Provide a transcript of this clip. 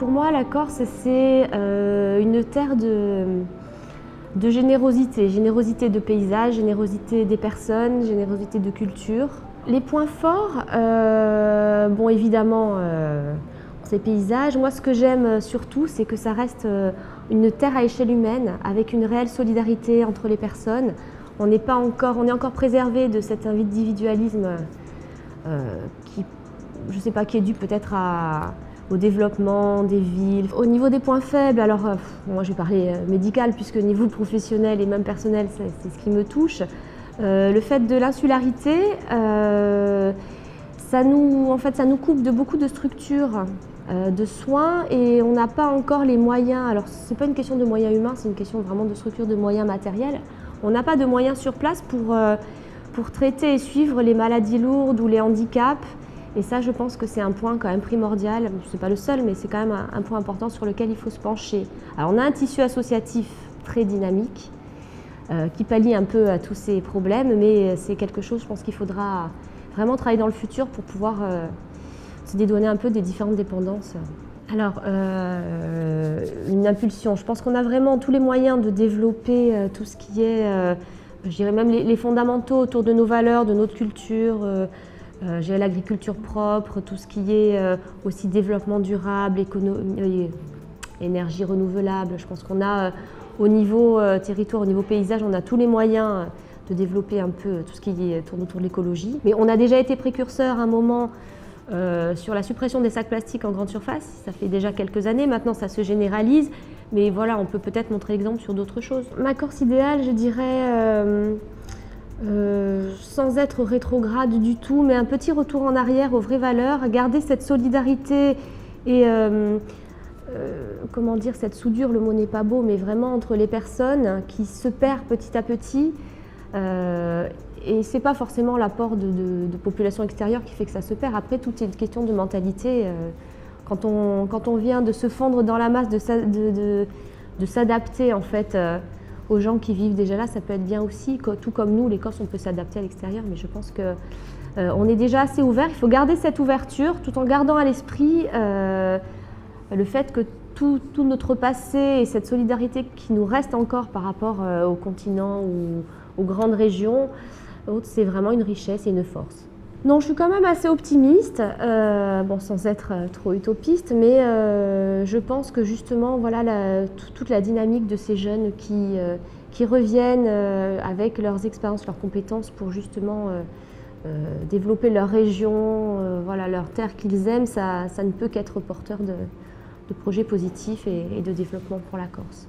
pour moi, la Corse, c'est une terre de générosité. Générosité de paysage, générosité des personnes, générosité de culture. Les points forts, bon évidemment, ces paysages. Moi, ce que j'aime surtout, c'est que ça reste une terre à échelle humaine, avec une réelle solidarité entre les personnes. On est encore préservé de cet individualisme qui, je ne sais pas, qui est dû peut-être au développement des villes. Au niveau des points faibles, alors moi je vais parler médical puisque niveau professionnel et même personnel, c'est ce qui me touche. Le fait de l'insularité, ça nous coupe de beaucoup de structures de soins et on n'a pas encore les moyens. Alors ce n'est pas une question de moyens humains, c'est une question vraiment de structure, de moyens matériels. On n'a pas de moyens sur place pour traiter et suivre les maladies lourdes ou les handicaps. Et ça, je pense que c'est un point quand même primordial. Ce n'est pas le seul, mais c'est quand même un point important sur lequel il faut se pencher. Alors on a un tissu associatif très dynamique qui pallie un peu à tous ces problèmes, mais c'est quelque chose, je pense qu'il faudra vraiment travailler dans le futur pour pouvoir se dédouaner un peu des différentes dépendances. Alors, une impulsion. Je pense qu'on a vraiment tous les moyens de développer tout ce qui est, je dirais même les fondamentaux autour de nos valeurs, de notre culture, l'agriculture propre, tout ce qui est aussi développement durable, énergie renouvelable. Je pense qu'on a au niveau territoire, au niveau paysage, on a tous les moyens de développer un peu tout ce qui tourne autour de l'écologie. Mais on a déjà été précurseur à un moment sur la suppression des sacs plastiques en grande surface. Ça fait déjà quelques années, maintenant ça se généralise. Mais voilà, on peut peut-être montrer l'exemple sur d'autres choses. Ma Corse idéale, je dirais, sans être rétrograde du tout, mais un petit retour en arrière aux vraies valeurs, garder cette solidarité et comment dire, cette soudure, le mot n'est pas beau, mais vraiment entre les personnes qui se perd petit à petit. Et ce n'est pas forcément l'apport de population extérieure qui fait que ça se perd. Après, tout est une question de mentalité. Quand on vient de se fondre dans la masse, de s'adapter en fait aux gens qui vivent déjà là, ça peut être bien aussi. Tout comme nous, les Corses, on peut s'adapter à l'extérieur, mais je pense qu'on est déjà assez ouvert. Il faut garder cette ouverture tout en gardant à l'esprit le fait que tout notre passé et cette solidarité qui nous reste encore par rapport au continent ou aux grandes régions, c'est vraiment une richesse et une force. Non, je suis quand même assez optimiste, bon, sans être trop utopiste, mais je pense que justement, voilà, toute la dynamique de ces jeunes qui reviennent avec leurs expériences, leurs compétences pour justement développer leur région, voilà, leur terre qu'ils aiment, ça ne peut qu'être porteur de projets positifs et de développement pour la Corse.